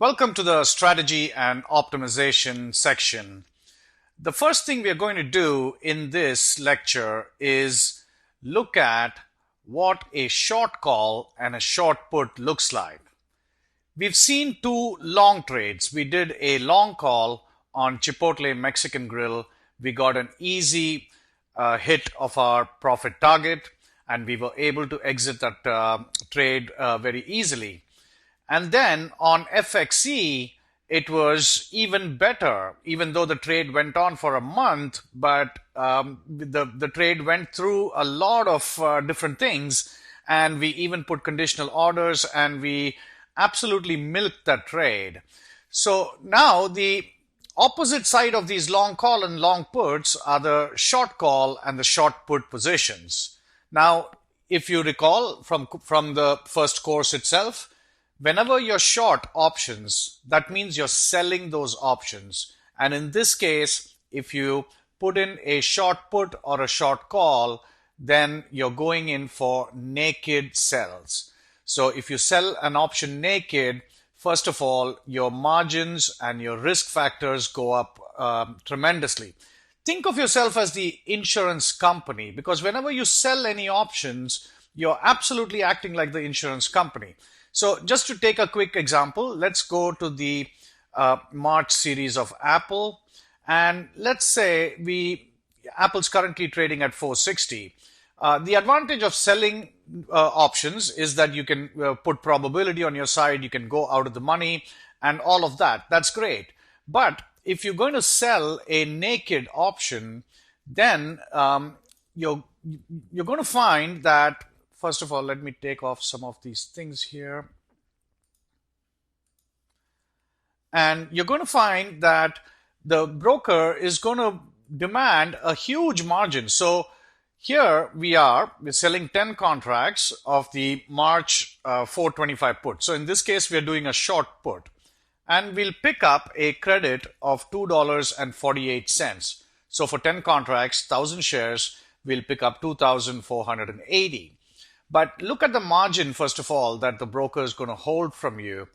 Welcome to the strategy and optimization section. The first thing we are going to do in this lecture is look at what a short call and a short put looks like. We've seen two long trades. We did a long call on Chipotle Mexican Grill. We got an easy hit of our profit target, and we were able to exit that trade very easily. And then on FXE, it was even better, even though the trade went on for a month, but the trade went through a lot of different things, and we even put conditional orders, and we absolutely milked that trade. So now the opposite side of these long call and long puts are the short call and the short put positions. Now, if you recall from the first course itself, whenever you're short options, that means you're selling those options. And in this case, if you put in a short put or a short call, then you're going in for naked sells. So if you sell an option naked, first of all, your margins and your risk factors go up tremendously. Think of yourself as the insurance company, because whenever you sell any options, you're absolutely acting like the insurance company. So just to take a quick example, let's go to the March series of Apple. And let's say Apple's currently trading at 460. The advantage of selling options is that you can put probability on your side, you can go out of the money and all of that. That's great. But if you're going to sell a naked option, then you're going to find that, first of all, let me take off some of these things here. And you're going to find that the broker is going to demand a huge margin. So here we're selling 10 contracts of the March 425 put. So in this case, we're doing a short put. And we'll pick up a credit of $2.48. So for 10 contracts, 1,000 shares, we'll pick up 2,480. But look at the margin, first of all, that the broker is going to hold from you.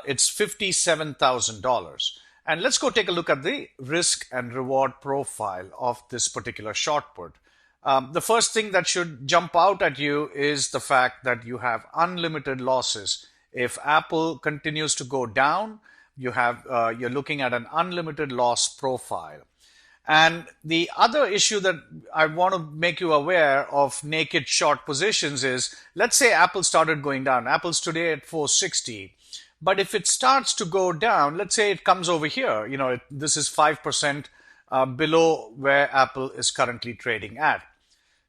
It's $57,000. And let's go take a look at the risk and reward profile of this particular short put. The first thing that should jump out at you is the fact that you have unlimited losses. If Apple continues to go down, you're looking at an unlimited loss profile. And the other issue that I want to make you aware of naked short positions is, let's say Apple started going down. Apple's today at 460. But if it starts to go down, let's say it comes over here, this is 5% below where Apple is currently trading at.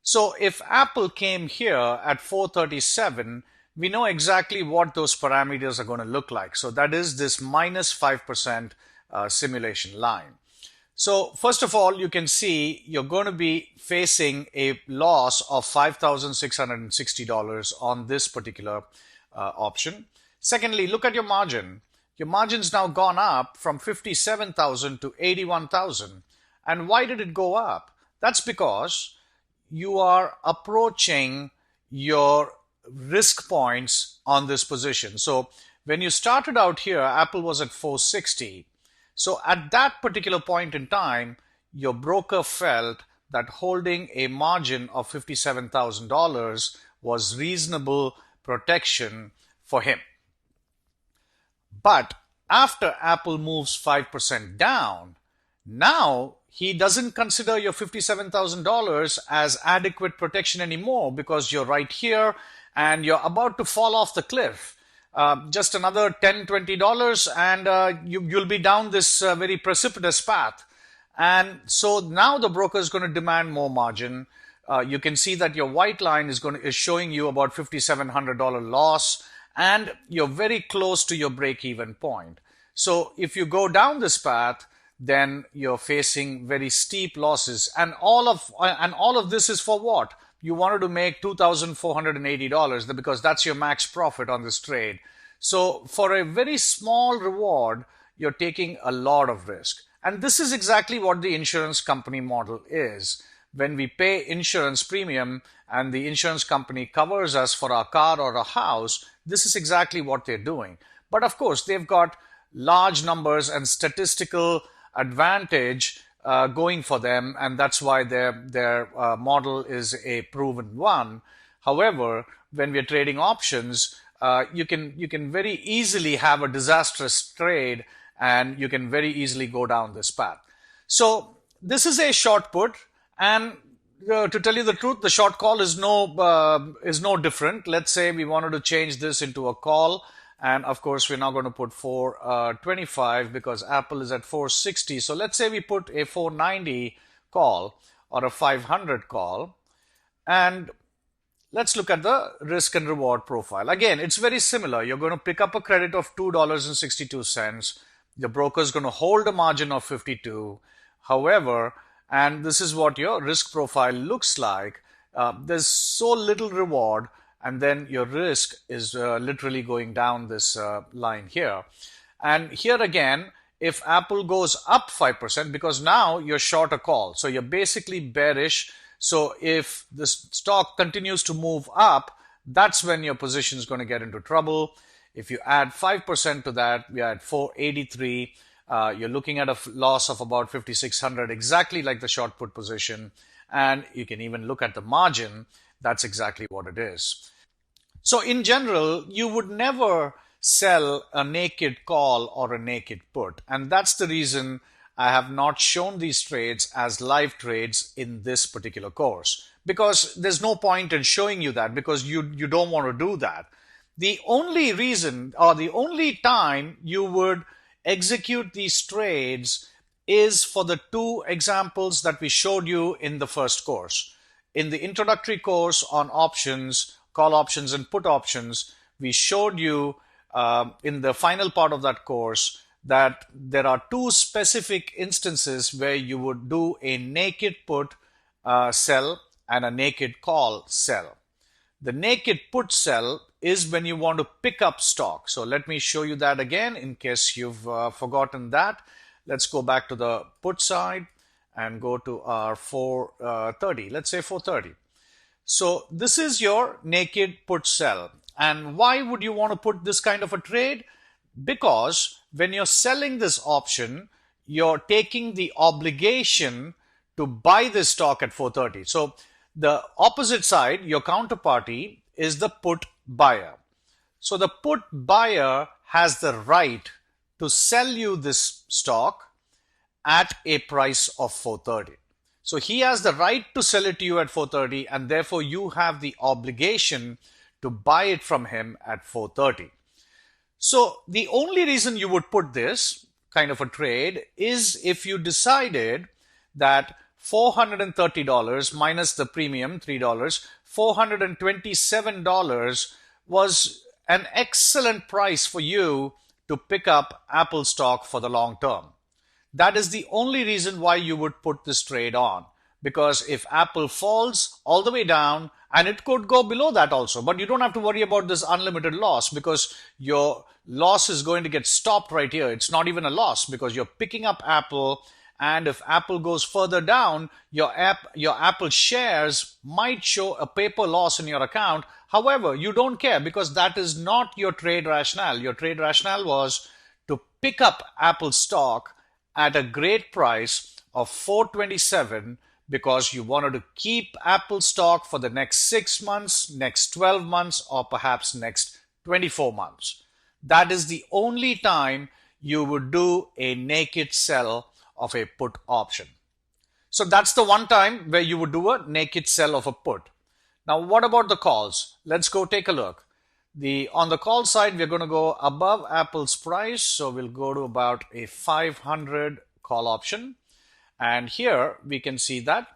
So if Apple came here at 437, we know exactly what those parameters are going to look like. So that is this minus 5% simulation line. So first of all, you can see you're going to be facing a loss of $5,660 on this particular option. Secondly, look at your margin. Your margin's now gone up from 57,000 to 81,000. And why did it go up? That's because you are approaching your risk points on this position. So when you started out here, Apple was at 460. So at that particular point in time, your broker felt that holding a margin of $57,000 was reasonable protection for him. But after Apple moves 5% down, now he doesn't consider your $57,000 as adequate protection anymore, because you're right here and you're about to fall off the cliff. Just another $10, $20 and you'll be down this very precipitous path. And so now the broker is going to demand more margin. You can see that your white line is showing you about $5,700 loss, and you're very close to your break-even point. So if you go down this path, then you're facing very steep losses. And all of this is for what? You wanted to make $2,480 because that's your max profit on this trade. So for a very small reward, you're taking a lot of risk. And this is exactly what the insurance company model is. When we pay insurance premium and the insurance company covers us for our car or a house, this is exactly what they're doing. But of course, they've got large numbers and statistical advantage going for them, and that's why their model is a proven one. However, when we're trading options, you can very easily have a disastrous trade, and you can very easily go down this path. So this is a short put, and to tell you the truth, the short call is no different. Let's say we wanted to change this into a call, and of course we're now going to put 425 because Apple is at 460. So let's say we put a 490 call or a 500 call, and let's look at the risk and reward profile. Again, it's very similar. You're going to pick up a credit of $2.62. The broker is going to hold a margin of 52. However, and this is what your risk profile looks like. There's so little reward, and then your risk is literally going down this line here. And here again, if Apple goes up 5%, because now you're short a call, so you're basically bearish. So if the stock continues to move up, that's when your position is going to get into trouble. If you add 5% to that, we are at 483. You're looking at a loss of about 5,600, exactly like the short put position. And you can even look at the margin. That's exactly what it is. So in general, you would never sell a naked call or a naked put. And that's the reason I have not shown these trades as live trades in this particular course. Because there's no point in showing you that, because you don't want to do that. The only reason, or the only time you would execute these trades is for the two examples that we showed you in the first course. In the introductory course on options, call options and put options, we showed you in the final part of that course that there are two specific instances where you would do a naked put sell and a naked call sell. The naked put sell is when you want to pick up stock. So let me show you that again in case you've forgotten that. Let's go back to the put side and go to our 430. Let's say 430. So this is your naked put sell. And why would you want to put this kind of a trade? Because when you're selling this option, you're taking the obligation to buy this stock at 430. So the opposite side, your counterparty, is the put buyer. So the put buyer has the right to sell you this stock at a price of 430. So he has the right to sell it to you at 430, and therefore you have the obligation to buy it from him at 430. So the only reason you would put this kind of a trade is if you decided that $430 minus the premium, $3, $427 was an excellent price for you to pick up Apple stock for the long term. That is the only reason why you would put this trade on. Because if Apple falls all the way down, and it could go below that also, but you don't have to worry about this unlimited loss because your loss is going to get stopped right here. It's not even a loss because you're picking up Apple, and if Apple goes further down, your Apple shares might show a paper loss in your account. However, you don't care because that is not your trade rationale. Your trade rationale was to pick up Apple stock at a great price of $427 because you wanted to keep Apple stock for the next 6 months, next 12 months, or perhaps next 24 months. That is the only time you would do a naked sell of a put option. So that's the one time where you would do a naked sell of a put. Now, what about the calls? Let's go take a look. On the call side, we're going to go above Apple's price. So we'll go to about a 500 call option. And here we can see that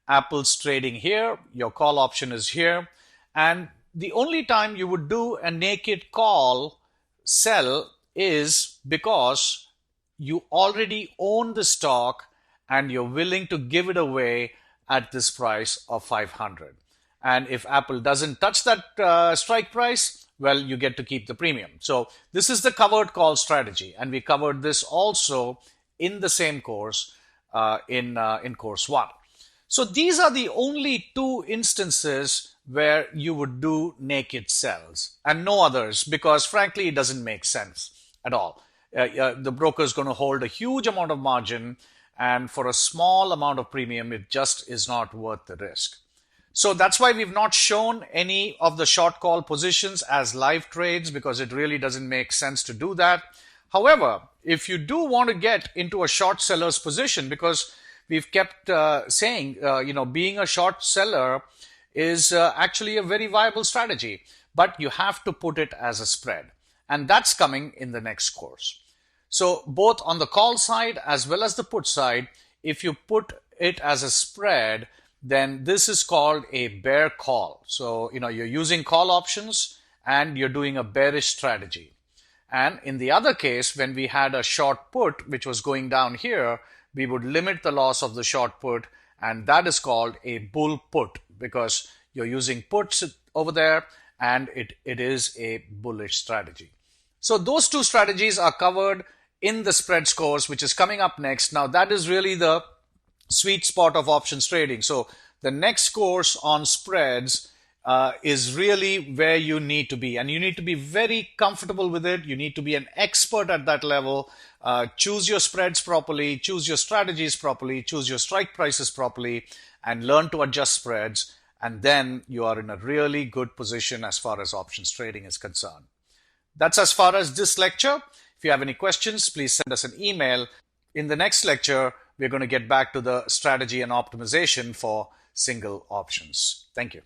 Apple's trading here. Your call option is here. And the only time you would do a naked call sell is because you already own the stock and you're willing to give it away at this price of 500. And if Apple doesn't touch that strike price, well, you get to keep the premium. So this is the covered call strategy. And we covered this also in the same course in course 1. So these are the only two instances where you would do naked sells and no others because frankly, it doesn't make sense. at all. The broker is going to hold a huge amount of margin, and for a small amount of premium, it just is not worth the risk. So that's why we've not shown any of the short call positions as live trades, because it really doesn't make sense to do that. However, if you do want to get into a short seller's position, because we've kept saying, being a short seller is actually a very viable strategy, but you have to put it as a spread. And that's coming in the next course. So both on the call side as well as the put side, if you put it as a spread, then this is called a bear call. So, you're using call options and you're doing a bearish strategy. And in the other case, when we had a short put, which was going down here, we would limit the loss of the short put, and that is called a bull put, because you're using puts over there and it is a bullish strategy. So those two strategies are covered in the spreads course, which is coming up next. Now that is really the sweet spot of options trading. So the next course on spreads is really where you need to be, and you need to be very comfortable with it. You need to be an expert at that level. Choose your spreads properly, choose your strategies properly, choose your strike prices properly, and learn to adjust spreads. And then you are in a really good position as far as options trading is concerned. That's as far as this lecture. If you have any questions, please send us an email. In the next lecture, we're going to get back to the strategy and optimization for single options. Thank you.